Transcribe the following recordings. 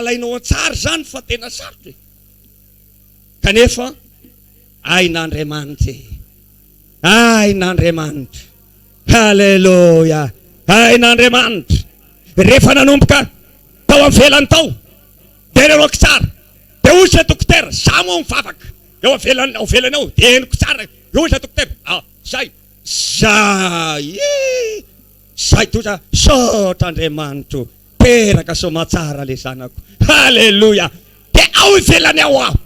alainao tsara zany fa tena sarotra kanefa ain'Andriamanitra ain'Andriamanitra halleluja ain'Andriamanitra rehefa nanomboka tao amin'ny velany tao de reroko tsara de ozy le dokotera za moa mivavaka eo avelany ao de henoko tsara ozy le dokotera zay zay toza sotr'Andriamanitra peraka somatsara le zanako halleluja de ao ivelany ao aho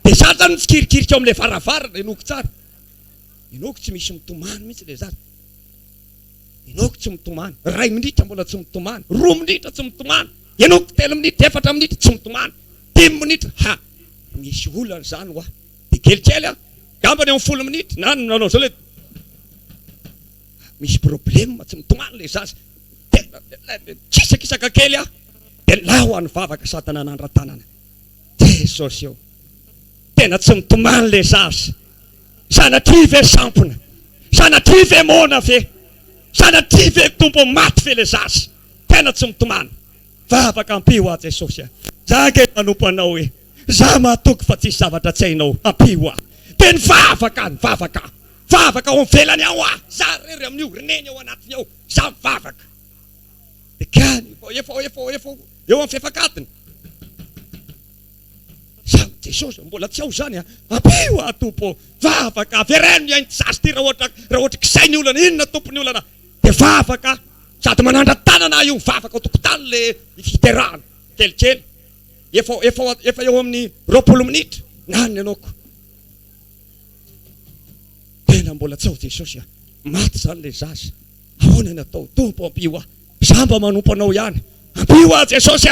de za zany fikirikirika ao am'le varavarana henoko tsara henoko tsy misy mitomany mihitsy le zany henoko tsy mitomany 2 minitra mbola tsy mitomany 2 minitra tsy mitomany henoko 3 minitra 4 minitra tsy mitomany 5 minitra misy olana zany hoa de kelikely gambany amin'ny 10 minitra nanao zao le misy problème tsy mitomany le zaza kisakisaka kely de lao any vavaka satana nandratanana Jesosy eo tena tsy mitomany le zaza sanatria ve sampona sanatria ve mona ve sanatria ve tompo maty ve le zaza tena tsy mitomany vavaka ampio a Jesosy za ke manompo anao hoe za mahatoky fa tsisy zavatra tsy hainao ampio a de ny vavaka ao velany ao za rery amin'io reneny ao anatiny ao za mivavaka de kany efa eo amin'ny fefakatiny za Jesosy mbola tsy ao zany ampio a tompo vavaka vereno iainy sasy ty raha ohatra kisainy olana inona tompony olana de vavaka sady manandra tanana io vavaka ao tokotany le fiterahana kelikely efa eo amin'ny 20 minitra nany anoko tena mbola tsy ao Jesosy maty zany le zaza ahoana ny atao tompo ampio za mba manompo anao ihany ampio Jesosy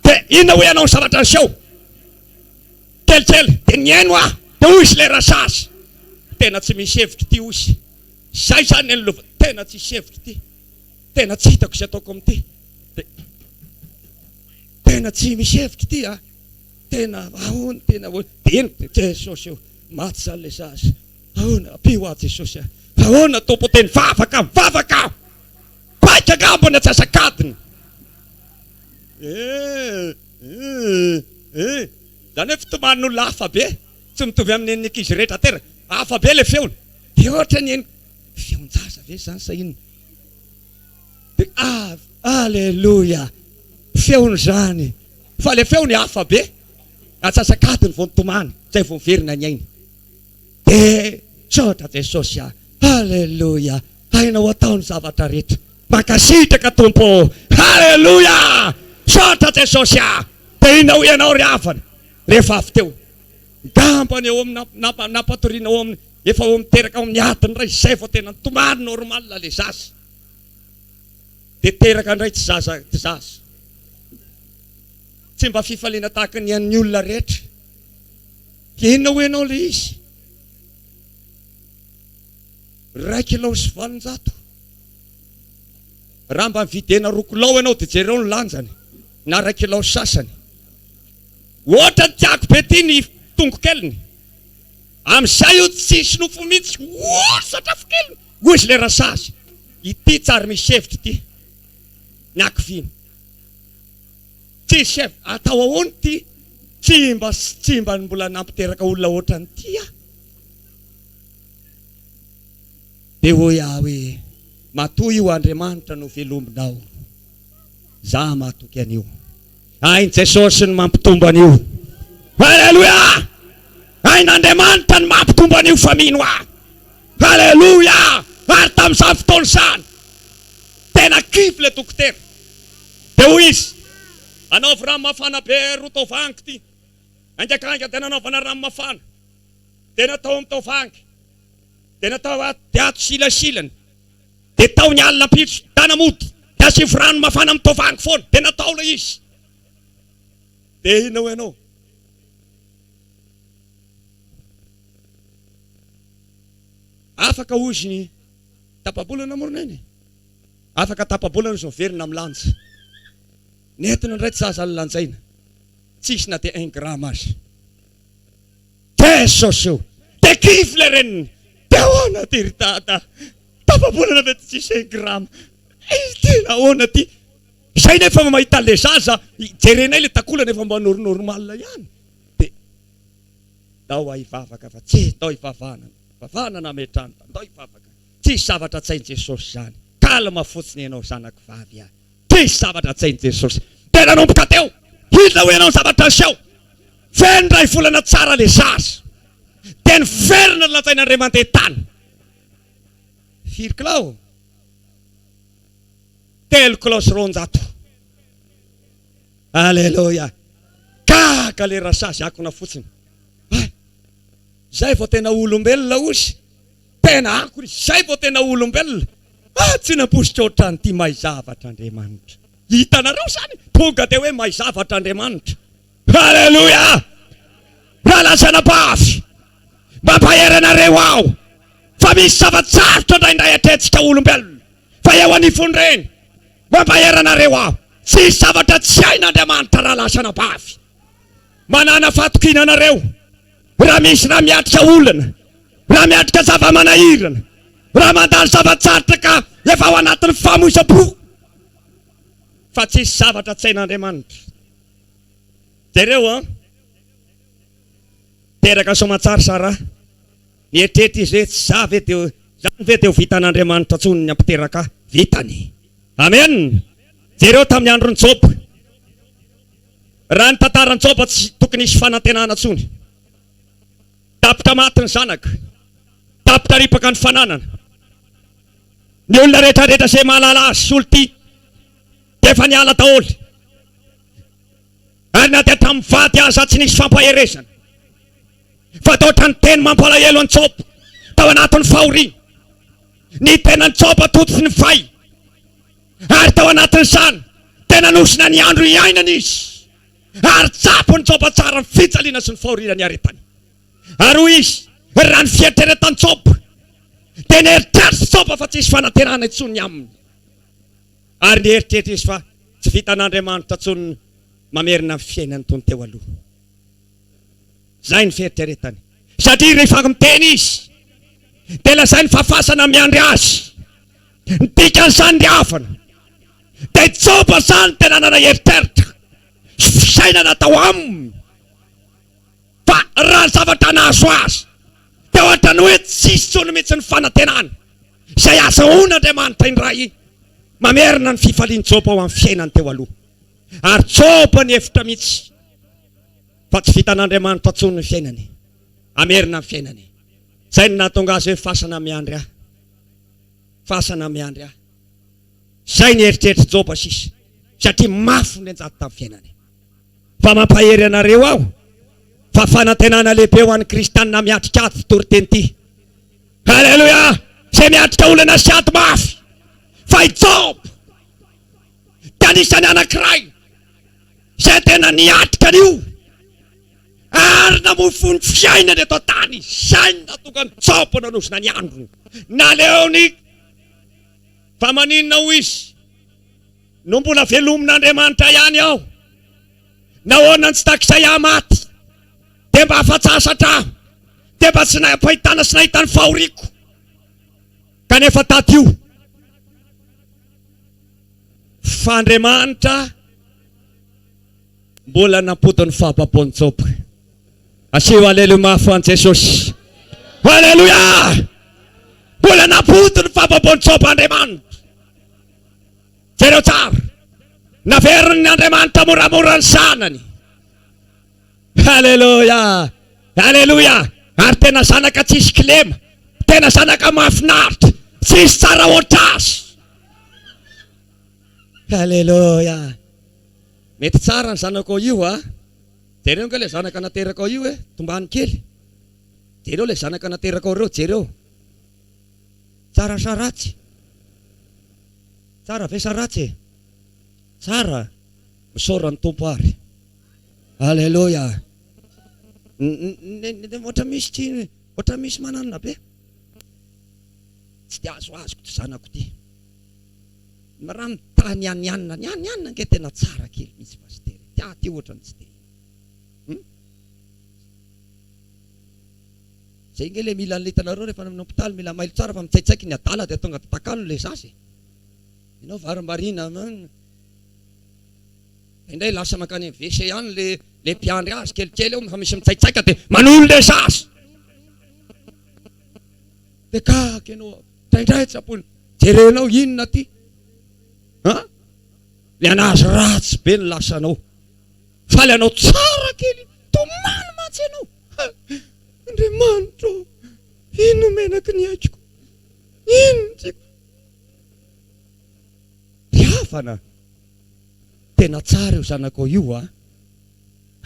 de inona hoe anao ny zavatra nyseho kelikely de niaino de ozy le razaza tena tsy misy hevitry ty ozy zay zany nlova tena tsy misy hevitry ty tena tsy hitako sy ataoko am'ty tena tsy misy hevitry ty tena ahoana tena de eno Jesosy eo maty zany le zaza ahoana ampio Jesosy ahoana tompo teny vavaka baika gambony atsasakadiny zany hoe fitoman'olona hafa be tsy mitovy amin'ny ankizy rehetra tera hafa be le feony de ohatra ny feonjaza ve zany sa inona de alleluja feony zany fa le feony hafa be atsasakadiny vo nitomany zay vo miverina ny ainy de sotra Jesosy alleluja hainao ataony zavatra rehetra mankasitraka tompo halleluja sotra Jesosy de inona ho ianao ry havana rehefa avy teo gambany eo amin'ny napatoriana eo amin'ny efa eo miteraka ao amin'ny adiny ray zay vao tena nitomany normal le zaza de teraka ndray tsy zaza tsy mba fifaliana tahaka ny an'ny olona rehetra inona ho ianao le izy 1 kilao sy 700 raha mba mividena 2 kilao ianao de jereo ny lanjany na 1 kilao sasany ohatra ny tiako be ty ny tongokeliny am'izay io tsisy nofo mihitsy satrafo keliny ozy le rasazy ity tsary misy hevitry ty ny akiviny tsisy hevitry atao ahoany ty tsy mba mbola nampiteraka olona ohatra ny ty de hoy hoe matoy io Andriamanitra no velominao za mahatoky an'io ainy Jesosy ny mampitombo an'io halleluja ain'Andriamanitra ny mampitombo an'io famino halleluja ary tamin'izany fotoana zany tena kivy le dokotera de hoy izy anaovy rano mafana be roa tovangy ty angakanga de nanaovana rano mafana de natao amin'ny tovangy de natao de ato silasilany de tao ny alina pitso tanamody de asivy rano mafana amin'ny tovangy foana de natao le izy de inona ho ianao afaka ozy tapabolana morona iny afaka tapabolana izy verina amin'ny lanja netiny indray tsy zaza ny lanjaina tsisy na de 1 gramme azy Jesosy eo de kivy le reniny de ahoana ty ry tata tapabolana mety tsisy 1 gramme izy ty na ahoana ty Izay nefa mahita le zaza, jerenay le takolana efa mba normal ihany. Dia tao hivavaka fa tsy tao hivavana. Vavana nametrany, tao hivavaka. Tsisy zavatra tsy hain Jesosy zany. Kalma fotsiny ianao zanako vavy ahy. Tsisy zavatra tsy hain Jesosy. Tena nanomboka teo. Hita hoe ianao zavatra seho. Feno ray volana tsara le zaza. Teny ferina ny lazain'Andriamanitra tany. Firy kilao? 3 kilao sy 200. Alleluia. Gaga le rasazy akona fotsiny. Zay vao tena olombelona ozy. Tena akory, zay vao tena olombelona. Tsy napositra ohatrany ty mahay zavatra Andriamanitra. Hitanareo zany, tonga dia hoe mahay zavatra Andriamanitra. Alleluia. Raha lazana bavy, mampaheranareo aho. Fa misy zava-tsarotra indraindray atrentsika olombelona. Fa eo anifony reny, mampaheranareo aho. Tsy zavatra tsy hain'Andriamanitra raha lasana bavy. Manana fatokinanareo. Raha misy raha miatrika olana, raha miatrika zava-manahirana, raha mandalo zava-tsarotra ka efa ao anatin'ny famoiza-po. Fa tsisy zavatra tsy hain'Andriamanitra. Jereo teraka somatsara sara. Mietrety izy hoe tsy za ve dia zany ve dia ho vitan'Andriamanitra tsony ny ampiteraka vitany. Amen. Jereo tamin'ny andron'ny Job. Raha ny tantaran'ny Job tsy tokony hisy fanantenana tsony. Tapitra maty ny zanaka. Tapitra ripaka ny fananana. Ny olona rehetrarehetra izay mahalala azy sy olo-tia dia efa niala daholo. Ary na dia tamin'ny vady aza tsy nisy fampaherezana. Fa tao ohatrany teny mampalahelo an'i Job tao anatin'ny fahoriana. Ny tenan'i Job atototry ny fay. Ary tao anatin'izany tena nosina ny andro iainana izy. Ary tsapony Job tsara ny fijaliana sy ny fahoriana ny aretany. Ary hoy izy, raha ny fieritreretany Job dia nieritreritra Job fa tsisy fanantenana intsony aminy. Ary nieritreritra izy fa tsy vitan'Andriamanitra intsony mamerina ny fiainany tony teo aloha. Zay ny fieritreretany. Satria rehefa miteny izy dia lazay ny fafasana miandry azy. Ny dikan'izany ny havana. Dia Job zany tena nana eritreritra. Fisainana tao aminy. Fa raha ny zavatra nahazo azy dia ohatra ny hoe tsisy tsony mihitsy ny fanantenana. Izay azahoan'Andriamanitra indray mamerina ny fifalian'i Job ao amin'ny fiainany teo aloha. Ary Job ny hevitra mihitsy fa tsy vitan'Andriamanitra tsony ny fiainany. Amerina ny fiainany. Zay ny nahatonga azy hoe fasana miandry ahy. Fasana miandry ahy. Zay ny eritreritra Job sisa. Satria mafy ny anjady tamin'ny fiainany. Fa mampahery anareo aho. Fa fanantenana lehibe ho an'ny kristianina miatrika ato toriteny ity. Halleluja. Zay miatrika olana sy ato mafy. Fa i Job dia anisany anankiray zay tena niatrika an'io. Ary namofony fiainany eto an-tany. Zay ny nahatonga ny Job nanosina ny androny. Naleony. Fa maninona ho izy? No mbola velomin'Andriamanitra ihany aho. Nahoana tsy takizay aho maty. Dia mba afatsasatra aho. Dia mba tsy napahitana sy nahita ny fahoriako. Kanefa tato io. Fa Andriamanitra mbola nampody ny fahapapon'i Job. Asio aleluia mafy an Jesosy. Aleluia. Mbola nampody ny fahapapon'i Job Andriamanitra. Jereo tsara. Naveriny Andriamanitra moramora ny zanany. Aleluia. Aleluia. Ary tena zanaka tsisy kilema. Tena zanaka mahafinaritra. Tsisy tsara ohatr'azy. Aleluia. Mety tsara ny zanako io Jereo nga le zanaka nateraka io tombany kely. Jereo le zanaka nateraka reo jereo. Tsara sa ratsy? Tsara ve sa ratsy? Tsara. Misaora ny tompo ary. Aleluia. Otra misy manana be. Tsy dia azoko ty zanako ty. Raha mitany nianina nge tena tsara kely misy pasteur. Ty ohatra ny tsy dia. Zay nge le mila litanareo rehefa amin'ny hôpitaly mila mailo tsara fa mitsaitsaiky ny adala dia tonga takalo le zazy. Ianao varimbarina indray lasa makany vese ihany le mpiandry azy kelikely eo fa misy mitsaitsaika de manolo le sasy de kaky anao traindray tsapony jerenao inona ty le anazy ratsy be ny lasanao fa le anao tsara kely tomany matsy anao Andriamanitra ino menaky ny aiko ino tsiko riafana tena tsara io zanako io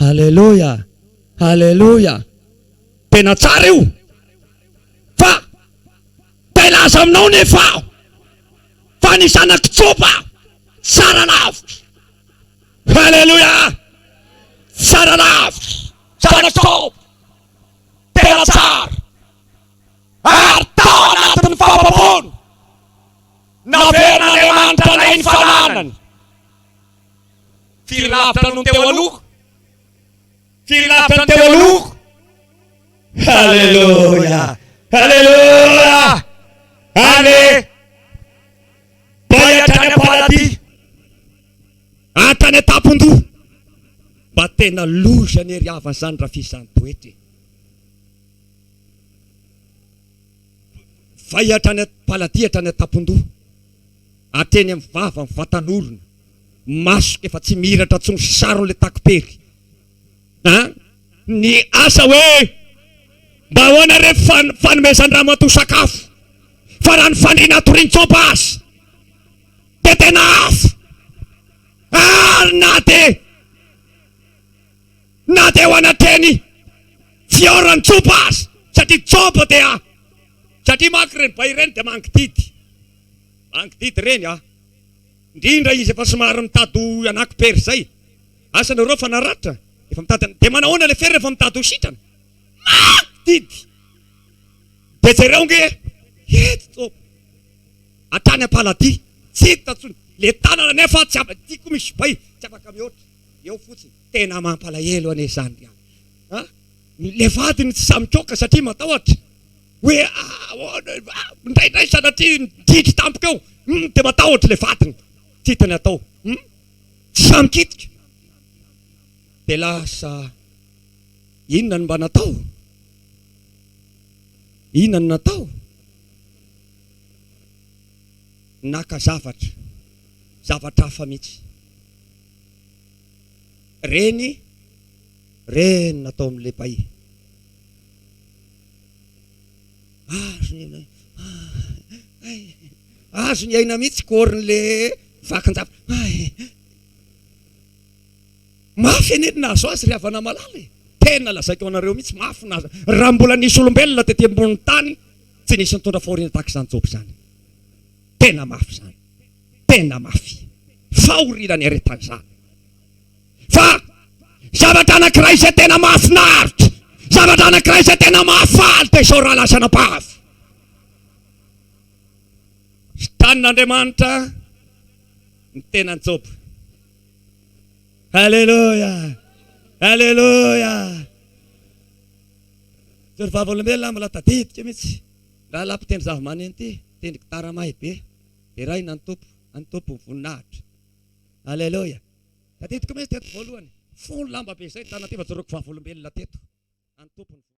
Halleluja Halleluja tena tsara io fa telaza aminao nefa fa ny zanako tsopa tsara lavitra Halleluja tsara lavitra zanako tsopa tena tsara ary tao anatin'ny fahapamono naveran'Andriamanitra nay ny fananany firy lavitra no teo aloha firy lavitra no teo aloha Halleluja Halleluja ale bayatra ny paradis atany tapondoha mba tena loza ny eriavany zany raha fisany poety vayatra ny paladis hatra ny tapondoha ateny amin'ny vava amin'ny vatan'olona masoka efa tsy miratra tsy misaro le takopery ny asa hoe mba hoana re fanomezan-draha mato sakafo fa raha ny fandriana torin-tsopa azy de tena afo na de ho anatreny fiorany tsopa azy satria tsopa de satria manko reny ba ireny de mangididy reny indrindra izy efa somary mitady anakipery zay asanareo fa naratra efa mitady de manahoana le fery rehefa mitady ho sitrana mangididy de jereo nge eto tsopa atrany paladis tsy hitatsony le tanana nefa tsy afaka tiako misy bay tsy afaka mihoatra eo fotsiny tena mampalahelo ane zany le vadiny tsy samikoka satria matahotra hoe indraindray sanatria dritry tampoka eo de matahotra le vadiny tsy hitany atao tsy samikitika de lasa inona ny mba natao inona ny natao naka zavatra hafa mihitsy reny natao amin'le bay azo ny aina mihitsy korin'le vakan-java mafy enenina azo azy ry havana malala tena lazaiko anareo mihitsy mafy nazo raha mbola nisy olombelona tety ambony tany tsy nisy nitondra fahoriana tahaka izany jopy zany tena mafy zany tena mafy fahoriana ny aretany zany fa zavatra anankiray izay tena mahafinaritra zavatra anankiray izay tena mahafaly de sao raha lasana pavy tanin'Andriamanitra ny tenany Job Halleluja Halleluja zary vava-olombelona mbola tadidika mihitsy raha lampitendry zava-maneno ty tendriky taramay be de raha ina ny tompo ny voninahitra Halleluja tadidiko mihitsy teto voalohany folo lamba be zay tana ty fa joroko vava-olombelona teto any tompony